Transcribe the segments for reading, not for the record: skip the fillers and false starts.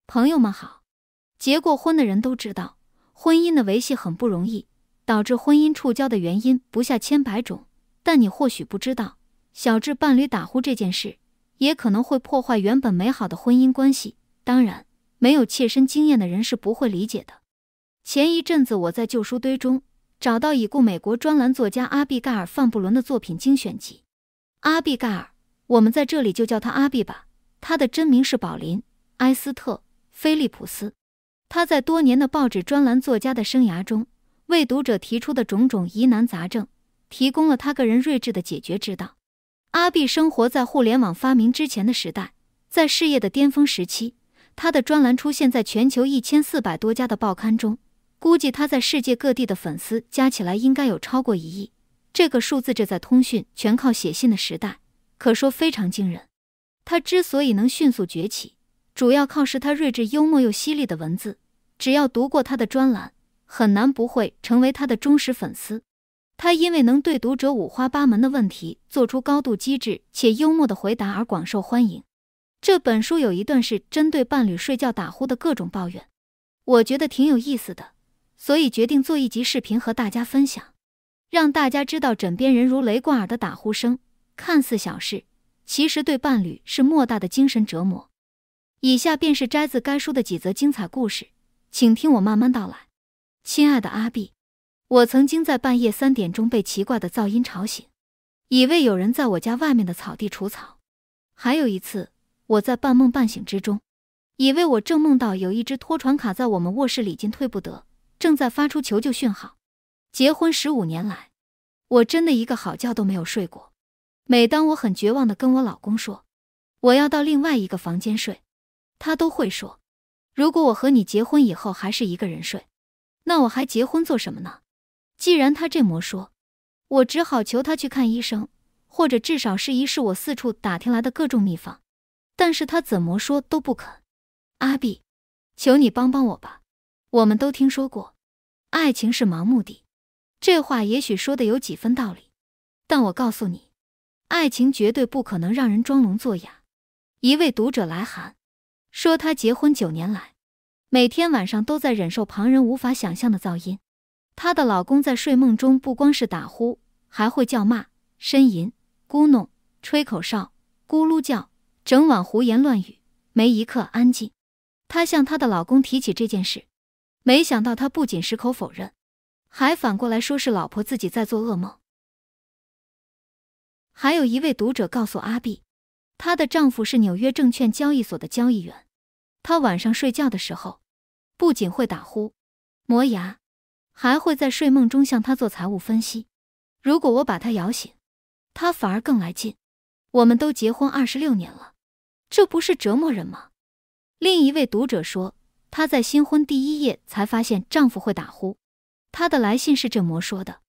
朋友们好。结过婚的人都知道，婚姻的维系很不容易，导致婚姻触礁的原因不下千百种，但你或许不知道，小至伴侣打呼这件事，也可能会破坏原本美好的婚姻关系。当然，没有切身经验的人是不会理解的。前一阵子我在旧书堆中找到已故美国专栏作家阿比盖尔·范布伦的作品精选集。阿比盖尔，我们在这里就叫他阿比吧，他的真名是宝琳·埃斯特·菲利普斯。他在多年的报纸专栏作家的生涯中，为读者提出的种种疑难杂症，提供了他个人睿智的解决之道。阿比生活在互联网发明之前的时代，在事业的巅峰时期，他的专栏出现在全球1400多家的报刊中，估计他在世界各地的粉丝加起来应该有超过1亿。这个数字这在通讯全靠写信的时代，可说非常惊人。他之所以能迅速崛起，主要靠是他睿智幽默又犀利的文字，只要读过他的专栏，很难不会成为他的忠实粉丝。他因为能对读者五花八门的问题做出高度机智且幽默的回答而广受欢迎。这本书有一段是针对伴侣睡觉打呼的各种抱怨，我觉得挺有意思的，所以决定做一集视频和大家分享，让大家知道枕边人如雷贯耳的打呼声，看似小事，其实对伴侣是莫大的精神折磨。以下便是摘自该书的几则精彩故事，请听我慢慢道来。亲爱的阿碧，我曾经在半夜3点钟被奇怪的噪音吵醒，以为有人在我家外面的草地除草。还有一次，我在半梦半醒之中，以为我正梦到有一只拖船卡在我们卧室里进退不得，正在发出求救讯号。结婚15年来，我真的一个好觉都没有睡过。每当我很绝望地跟我老公说我要到另外一个房间睡，他都会说，如果我和你结婚以后还是一个人睡，那我还结婚做什么呢？既然他这么说，我只好求他去看医生，或者至少试一试我四处打听来的各种秘方，但是他怎么说都不肯。阿碧，求你帮帮我吧，我们都听说过，爱情是盲目的，这话也许说的有几分道理，但我告诉你，爱情绝对不可能让人装聋作哑。一位读者来函说，她结婚9年来，每天晚上都在忍受旁人无法想象的噪音。她的老公在睡梦中不光是打呼，还会叫骂、呻吟、咕哝、吹口哨、咕噜叫，整晚胡言乱语，没一刻安静。她向她的老公提起这件事，没想到他不仅矢口否认，还反过来说是老婆自己在做噩梦。还有一位读者告诉阿碧，她的丈夫是纽约证券交易所的交易员，他晚上睡觉的时候，不仅会打呼、磨牙，还会在睡梦中向他做财务分析。如果我把他摇醒，他反而更来劲。我们都结婚26年了，这不是折磨人吗？另一位读者说，她在新婚第1夜才发现丈夫会打呼。她的来信是这么说的：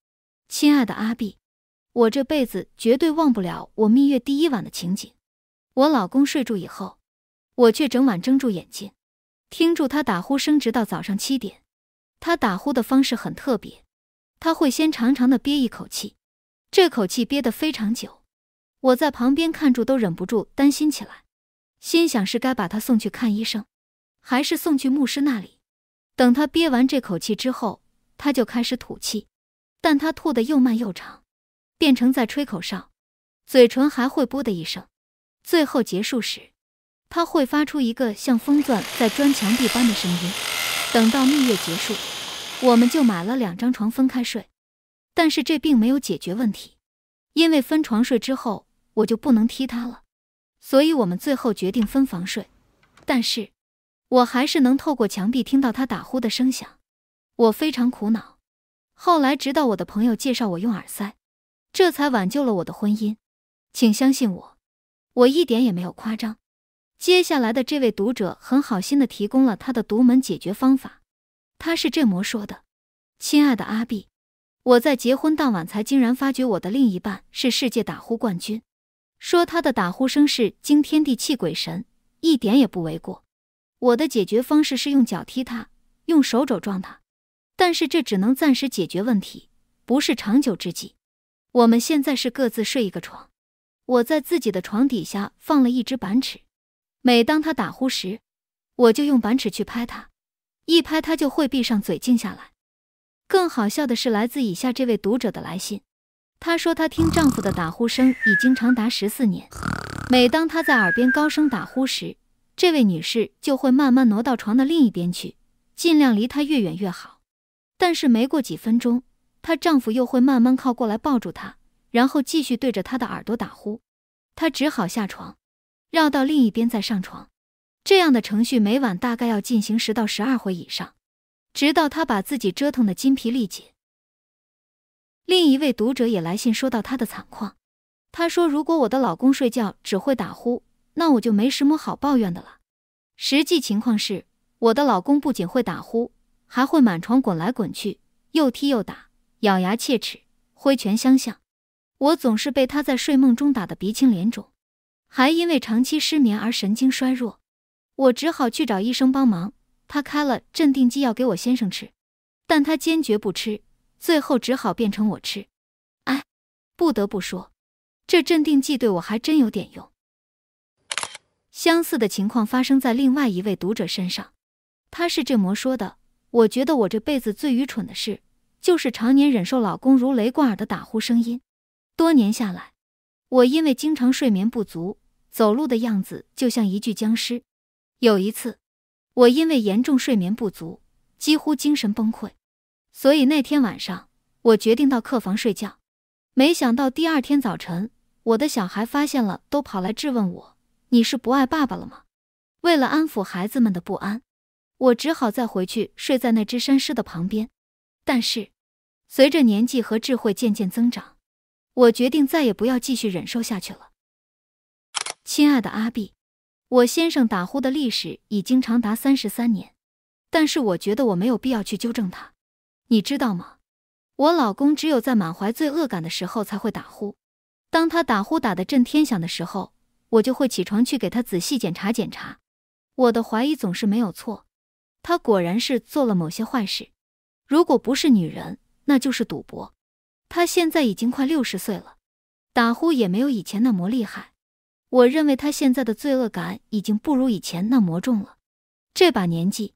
亲爱的阿碧，我这辈子绝对忘不了我蜜月第1晚的情景。我老公睡住以后，我却整晚睁住眼睛，听住他打呼声直到早上7点。他打呼的方式很特别，他会先长长的憋一口气，这口气憋得非常久。我在旁边看住都忍不住担心起来，心想是该把他送去看医生，还是送去牧师那里。等他憋完这口气之后，他就开始吐气，但他吐得又慢又长，变成在吹口哨，嘴唇还会啵的一声。最后结束时，他会发出一个像风钻在砖墙壁般的声音。等到蜜月结束，我们就买了2张床分开睡，但是这并没有解决问题，因为分床睡之后我就不能踢他了，所以我们最后决定分房睡。但是我还是能透过墙壁听到他打呼的声响，我非常苦恼。后来直到我的朋友介绍我用耳塞，这才挽救了我的婚姻。请相信我，我一点也没有夸张。接下来的这位读者很好心地提供了他的独门解决方法，他是这么说的：亲爱的阿碧，我在结婚当晚才惊然发觉我的另一半是世界打呼冠军，说他的打呼声是惊天地泣鬼神，一点也不为过。我的解决方式是用脚踢他，用手肘撞他，但是这只能暂时解决问题，不是长久之计。我们现在是各自睡一个床，我在自己的床底下放了一只板尺，每当他打呼时，我就用板尺去拍她，一拍她就会闭上嘴静下来。更好笑的是来自以下这位读者的来信，她说她听丈夫的打呼声已经长达14年，每当他在耳边高声打呼时，这位女士就会慢慢挪到床的另一边去，尽量离他越远越好。但是没过几分钟，她丈夫又会慢慢靠过来抱住她，然后继续对着她的耳朵打呼。她只好下床，绕到另一边再上床。这样的程序每晚大概要进行10到12回以上，直到她把自己折腾得筋疲力竭。另一位读者也来信说到她的惨况，她说如果我的老公睡觉只会打呼，那我就没什么好抱怨的了。实际情况是，我的老公不仅会打呼，还会满床滚来滚去，又踢又打，咬牙切齿，挥拳相向。我总是被他在睡梦中打得鼻青脸肿，还因为长期失眠而神经衰弱。我只好去找医生帮忙，他开了镇定剂药给我先生吃，但他坚决不吃，最后只好变成我吃。哎，不得不说，这镇定剂对我还真有点用。相似的情况发生在另外一位读者身上，他是这么说的：我觉得我这辈子最愚蠢的事，就是常年忍受老公如雷贯耳的打呼声音。多年下来，我因为经常睡眠不足，走路的样子就像一具僵尸。有一次，我因为严重睡眠不足，几乎精神崩溃，所以那天晚上，我决定到客房睡觉。没想到第二天早晨，我的小孩发现了，都跑来质问我：你是不爱爸爸了吗？为了安抚孩子们的不安，我只好再回去睡在那只山狮的旁边。但是，随着年纪和智慧渐渐增长，我决定再也不要继续忍受下去了。亲爱的阿碧，我先生打呼的历史已经长达33年，但是我觉得我没有必要去纠正他。你知道吗？我老公只有在满怀罪恶感的时候才会打呼。当他打呼打得震天响的时候，我就会起床去给他仔细检查检查。我的怀疑总是没有错，他果然是做了某些坏事。如果不是女人，那就是赌博。他现在已经快60岁了，打呼也没有以前那么厉害。我认为他现在的罪恶感已经不如以前那么重了。这把年纪，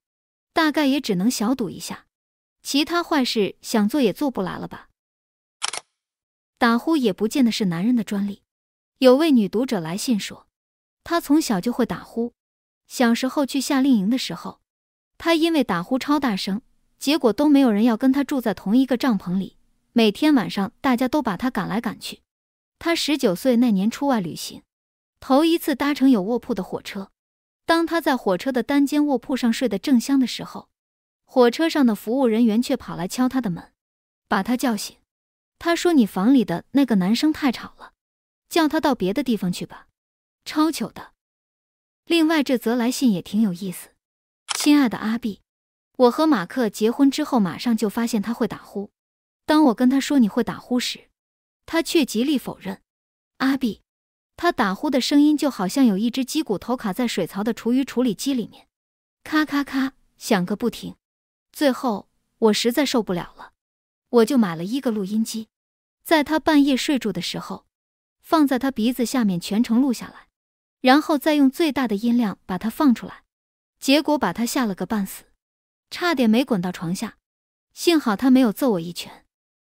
大概也只能小赌一下，其他坏事想做也做不来了吧。打呼也不见得是男人的专利。有位女读者来信说，她从小就会打呼，小时候去夏令营的时候，她因为打呼超大声，结果都没有人要跟她住在同一个帐篷里，每天晚上大家都把她赶来赶去。她19岁那年出外旅行，头一次搭乘有卧铺的火车。当她在火车的单间卧铺上睡得正香的时候，火车上的服务人员却跑来敲她的门，把她叫醒。他说你房里的那个男生太吵了，叫他到别的地方去吧。超糗的。另外这则来信也挺有意思。亲爱的阿碧，我和马克结婚之后马上就发现他会打呼。当我跟他说你会打呼时，他却极力否认。阿碧，他打呼的声音就好像有一只鸡骨头卡在水槽的厨余处理机里面，咔咔咔响个不停。最后我实在受不了了，我就买了一个录音机，在他半夜睡住的时候，放在他鼻子下面全程录下来，然后再用最大的音量把它放出来。结果把他吓了个半死，差点没滚到床下。幸好他没有揍我一拳。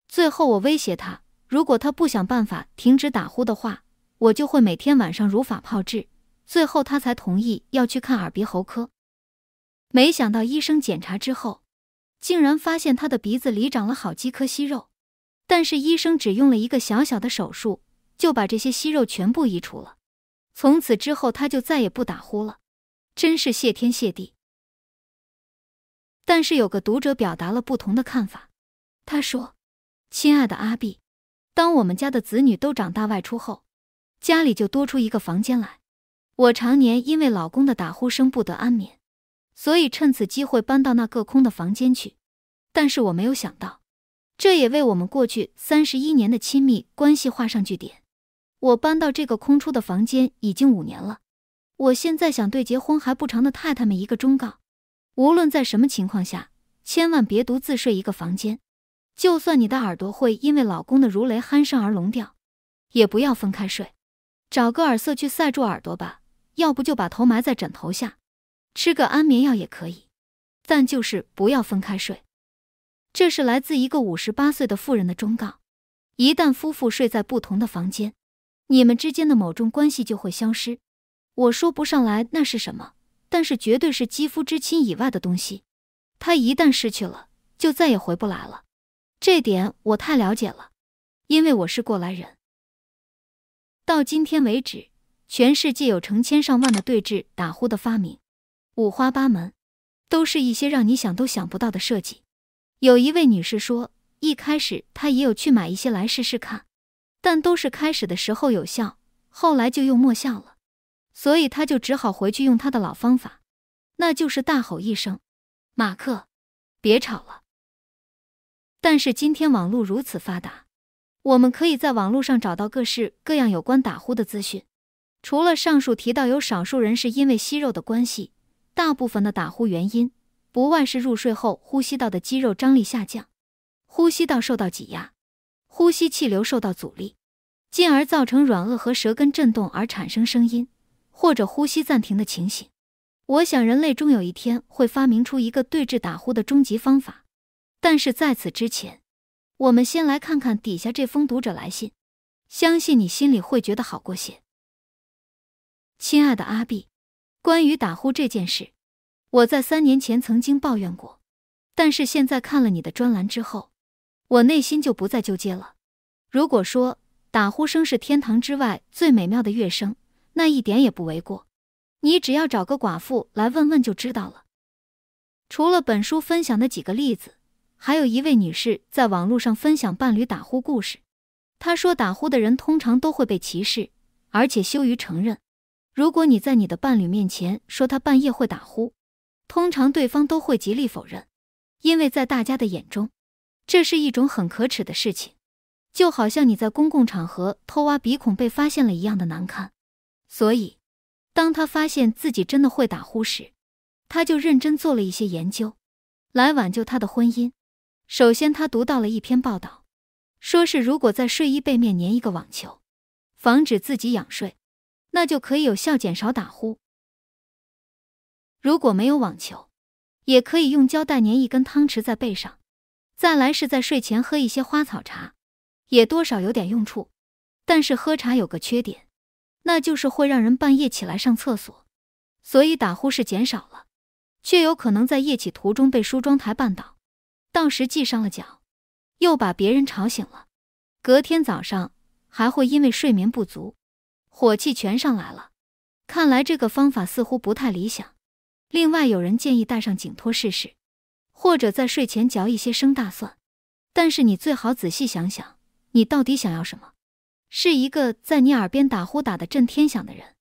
最后我威胁他，如果他不想办法停止打呼的话，我就会每天晚上如法炮制。最后他才同意要去看耳鼻喉科。没想到医生检查之后，竟然发现他的鼻子里长了好几颗息肉，但是医生只用了一个小小的手术，就把这些息肉全部移除了。从此之后他就再也不打呼了，真是谢天谢地。但是有个读者表达了不同的看法，他说，亲爱的阿碧，当我们家的子女都长大外出后，家里就多出一个房间来。我常年因为老公的打呼声不得安眠，所以趁此机会搬到那个空的房间去。但是我没有想到，这也为我们过去31年的亲密关系画上句点。我搬到这个空出的房间已经5年了。我现在想对结婚还不长的太太们一个忠告，无论在什么情况下，千万别独自睡一个房间。就算你的耳朵会因为老公的如雷鼾声而聋掉，也不要分开睡，找个耳塞去塞住耳朵吧，要不就把头埋在枕头下。吃个安眠药也可以，但就是不要分开睡。这是来自一个58岁的妇人的忠告。一旦夫妇睡在不同的房间，你们之间的某种关系就会消失。我说不上来那是什么，但是绝对是肌肤之亲以外的东西。它一旦失去了，就再也回不来了。这点我太了解了，因为我是过来人。到今天为止，全世界有成千上万的对峙打呼的发明，五花八门，都是一些让你想都想不到的设计。有一位女士说，一开始她也有去买一些来试试看，但都是开始的时候有效，后来就又没效了，所以她就只好回去用她的老方法，那就是大吼一声：“马克，别吵了。”但是今天网络如此发达，我们可以在网络上找到各式各样有关打呼的资讯。除了上述提到有少数人是因为息肉的关系，大部分的打呼原因不外是入睡后呼吸道的肌肉张力下降，呼吸道受到挤压，呼吸气流受到阻力，进而造成软腭和舌根震动而产生声音，或者呼吸暂停的情形。我想人类终有一天会发明出一个对治打呼的终极方法。但是在此之前，我们先来看看底下这封读者来信，相信你心里会觉得好过些。亲爱的阿碧，关于打呼这件事，我在3年前曾经抱怨过，但是现在看了你的专栏之后，我内心就不再纠结了。如果说打呼声是天堂之外最美妙的乐声，那一点也不为过。你只要找个寡妇来问问就知道了。除了本书分享的几个例子，还有一位女士在网络上分享伴侣打呼故事。她说打呼的人通常都会被歧视，而且羞于承认。如果你在你的伴侣面前说他半夜会打呼，通常对方都会极力否认，因为在大家的眼中，这是一种很可耻的事情，就好像你在公共场合偷挖鼻孔被发现了一样的难堪。所以，当他发现自己真的会打呼时，他就认真做了一些研究，来挽救他的婚姻。首先，他读到了一篇报道，说是如果在睡衣背面粘一个网球，防止自己仰睡，那就可以有效减少打呼。如果没有网球，也可以用胶带粘一根汤匙在背上。再来是在睡前喝一些花草茶，也多少有点用处。但是喝茶有个缺点，那就是会让人半夜起来上厕所，所以打呼是减少了，却有可能在夜起途中被梳妆台绊倒，到时系上了脚，又把别人吵醒了，隔天早上还会因为睡眠不足，火气全上来了。看来这个方法似乎不太理想。另外有人建议戴上颈托试试，或者在睡前嚼一些生大蒜。但是你最好仔细想想，你到底想要什么？是一个在你耳边打呼打得震天响的人，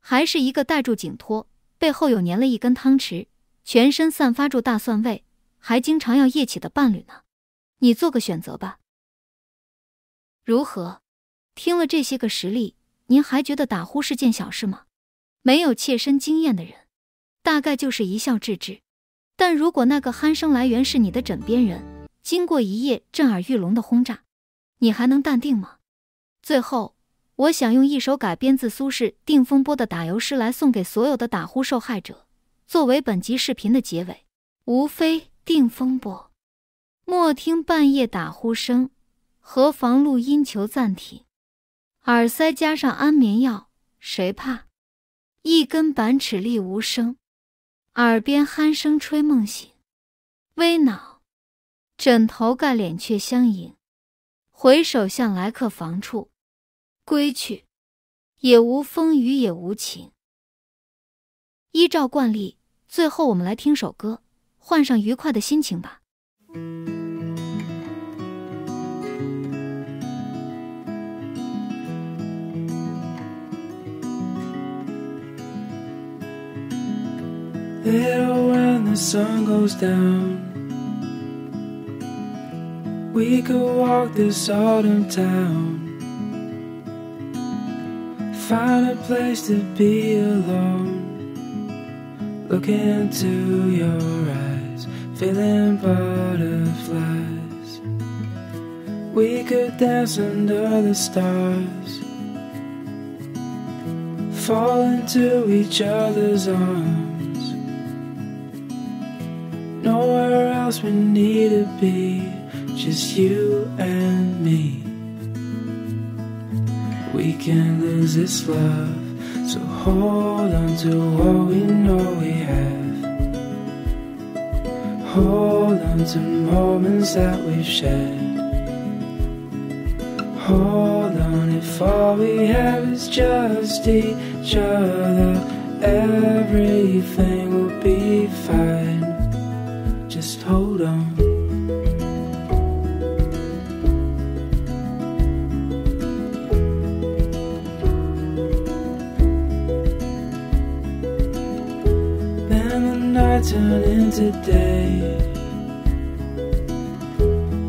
还是一个戴住颈托，背后有粘了一根汤匙，全身散发出大蒜味，还经常要夜起的伴侣呢？你做个选择吧。如何？听了这些个实例，您还觉得打呼是件小事吗？没有切身经验的人，大概就是一笑置之。但如果那个鼾声来源是你的枕边人，经过一夜震耳欲聋的轰炸，你还能淡定吗？最后，我想用一首改编自苏轼《定风波》的打油诗来送给所有的打呼受害者，作为本集视频的结尾。无非定风波，莫听半夜打呼声，何妨录音求暂停。耳塞加上安眠药，谁怕？一根板尺立无声，耳边鼾声吹梦醒。微恼，枕头盖脸却相迎。回首向来客房处，归去，也无风雨也无晴。依照惯例，最后我们来听首歌，换上愉快的心情吧。Little when the sun goes down, we could walk this autumn town, find a place to be alone, look into your eyes, feeling butterflies. We could dance under the stars, fall into each other's arms, nowhere else we need to be, just you and me. We can't lose this love, so hold on to what we know we have. Hold on to moments that we've shared. Hold on if all we have is just each other. Everything will be fine. Just hold on. Then the night turned into day.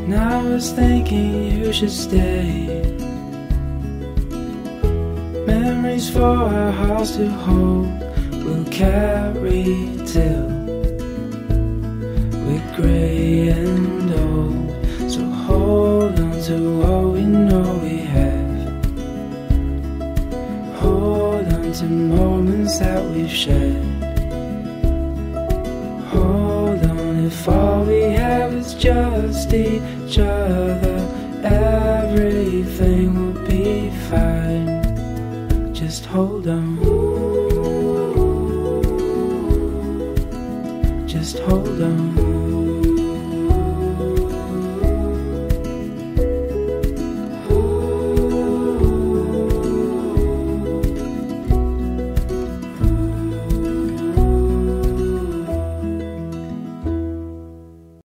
Now I was thinking you should stay. Memories for our house to hold will carry till we're grey and old. So hold on to what we know we have. Hold on to moments that we've shared. Hold on if all we have is just each other.